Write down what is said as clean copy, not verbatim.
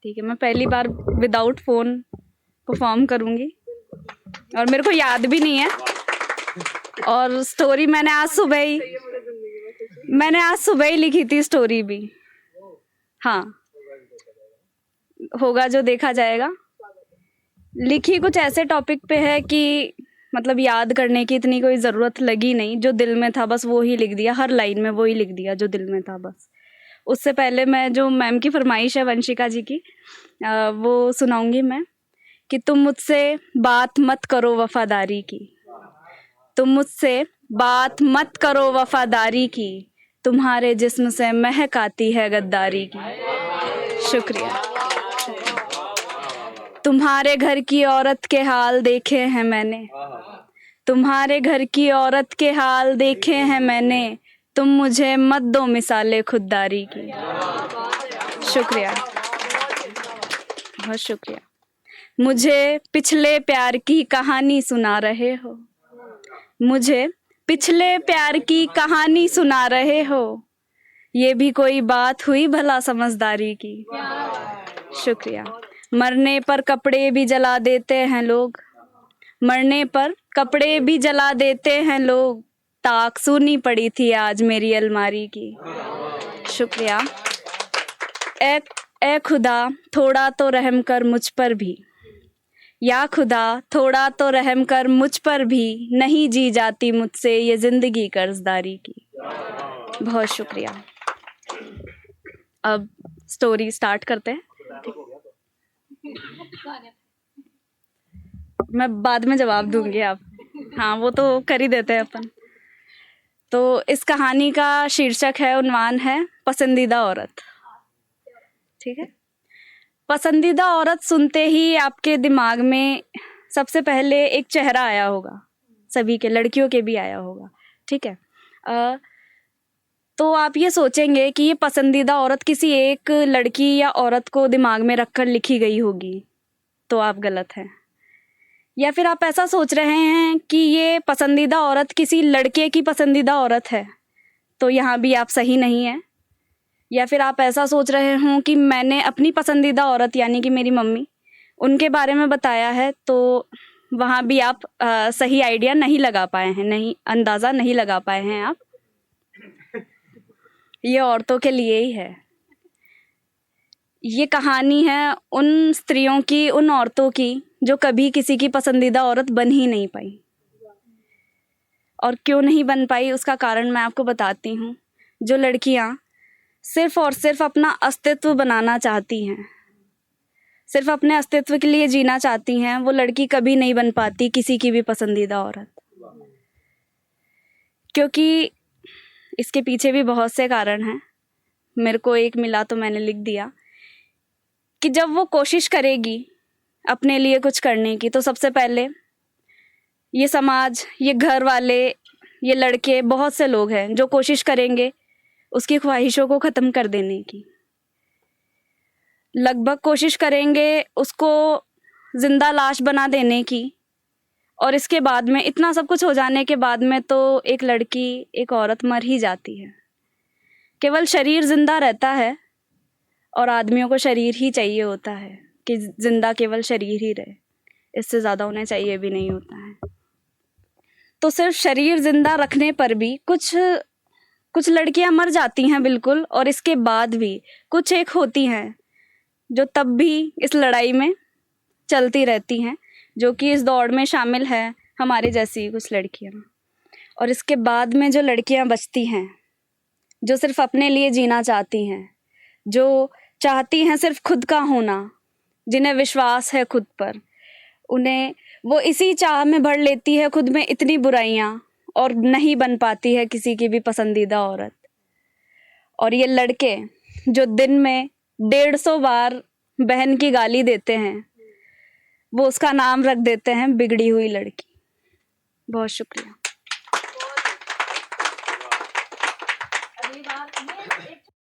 ठीक है, मैं पहली बार विदाउट फ़ोन परफॉर्म करूँगी और मेरे को याद भी नहीं है। और स्टोरी मैंने आज सुबह ही लिखी थी स्टोरी भी। हाँ, होगा जो देखा जाएगा। लिखी कुछ ऐसे टॉपिक पे है कि मतलब याद करने की इतनी कोई ज़रूरत लगी नहीं, जो दिल में था बस वो ही लिख दिया, हर लाइन में वो ही लिख दिया जो दिल में था बस। उससे पहले मैं जो मैम की फरमाइश है वंशिका जी की, वो सुनाऊंगी मैं कि तुम मुझसे बात मत करो वफादारी की, तुम मुझसे बात मत करो वफादारी की, तुम्हारे जिस्म से महक आती है गद्दारी की। शुक्रिया। तुम्हारे घर की औरत के हाल देखे हैं मैंने, तुम्हारे घर की औरत के हाल देखे हैं मैंने, तुम मुझे मत दो मिसाले खुददारी की। शुक्रिया, बहुत शुक्रिया। मुझे पिछले प्यार की कहानी सुना रहे हो, मुझे पिछले प्यार की कहानी सुना रहे हो, ये भी कोई बात हुई भला समझदारी की। शुक्रिया। मरने पर कपड़े भी जला देते हैं लोग, मरने पर कपड़े भी जला देते हैं लोग, ताक सुनी पड़ी थी आज मेरी अलमारी की। शुक्रिया। ए खुदा थोड़ा तो रहम कर मुझ पर भी, या खुदा थोड़ा तो रहम कर मुझ पर भी, नहीं जी जाती मुझसे ये जिंदगी कर्जदारी की। बहुत शुक्रिया। अब स्टोरी स्टार्ट करते हैं। मैं बाद में जवाब दूंगी आप, हाँ वो तो कर ही देते हैं अपन। तो इस कहानी का शीर्षक है, उन्वान है पसंदीदा औरत। ठीक है, पसंदीदा औरत सुनते ही आपके दिमाग में सबसे पहले एक चेहरा आया होगा, सभी के, लड़कियों के भी आया होगा। ठीक है, तो आप ये सोचेंगे कि ये पसंदीदा औरत किसी एक लड़की या औरत को दिमाग में रखकर लिखी गई होगी, तो आप गलत हैं। या फिर आप ऐसा सोच रहे हैं कि ये पसंदीदा औरत किसी लड़के की पसंदीदा औरत है, तो यहाँ भी आप सही नहीं हैं। या फिर आप ऐसा सोच रहे हों कि मैंने अपनी पसंदीदा औरत यानी कि मेरी मम्मी, उनके बारे में बताया है, तो वहाँ भी आप सही आइडिया नहीं लगा पाए हैं, नहीं अंदाज़ा नहीं लगा पाए हैं आप। ये औरतों के लिए ही है। ये कहानी है उन स्त्रियों की, उन औरतों की जो कभी किसी की पसंदीदा औरत बन ही नहीं पाई। और क्यों नहीं बन पाई उसका कारण मैं आपको बताती हूँ। जो लड़कियाँ सिर्फ और सिर्फ अपना अस्तित्व बनाना चाहती हैं, सिर्फ अपने अस्तित्व के लिए जीना चाहती हैं, वो लड़की कभी नहीं बन पाती किसी की भी पसंदीदा औरत। क्योंकि इसके पीछे भी बहुत से कारण हैं, मेरे को एक मिला तो मैंने लिख दिया कि जब वो कोशिश करेगी अपने लिए कुछ करने की, तो सबसे पहले ये समाज, ये घर वाले, ये लड़के, बहुत से लोग हैं जो कोशिश करेंगे उसकी ख्वाहिशों को ख़त्म कर देने की। लगभग कोशिश करेंगे उसको ज़िंदा लाश बना देने की। और इसके बाद में, इतना सब कुछ हो जाने के बाद में, तो एक लड़की, एक औरत मर ही जाती है। केवल शरीर ज़िंदा रहता है और आदमियों को शरीर ही चाहिए होता है कि ज़िंदा केवल शरीर ही रहे, इससे ज़्यादा उन्हें चाहिए भी नहीं होता है। तो सिर्फ शरीर ज़िंदा रखने पर भी कुछ लड़कियां मर जाती हैं बिल्कुल, और इसके बाद भी कुछ एक होती हैं जो तब भी इस लड़ाई में चलती रहती हैं, जो कि इस दौड़ में शामिल है, हमारे जैसी कुछ लड़कियां। और इसके बाद में जो लड़कियां बचती हैं, जो सिर्फ अपने लिए जीना चाहती हैं, जो चाहती हैं सिर्फ खुद का होना, जिन्हें विश्वास है खुद पर, उन्हें वो इसी चाह में भर लेती है खुद में इतनी बुराइयां, और नहीं बन पाती है किसी की भी पसंदीदा औरत। और ये लड़के जो दिन में 150 बार बहन की गाली देते हैं, वो उसका नाम रख देते हैं बिगड़ी हुई लड़की। बहुत शुक्रिया।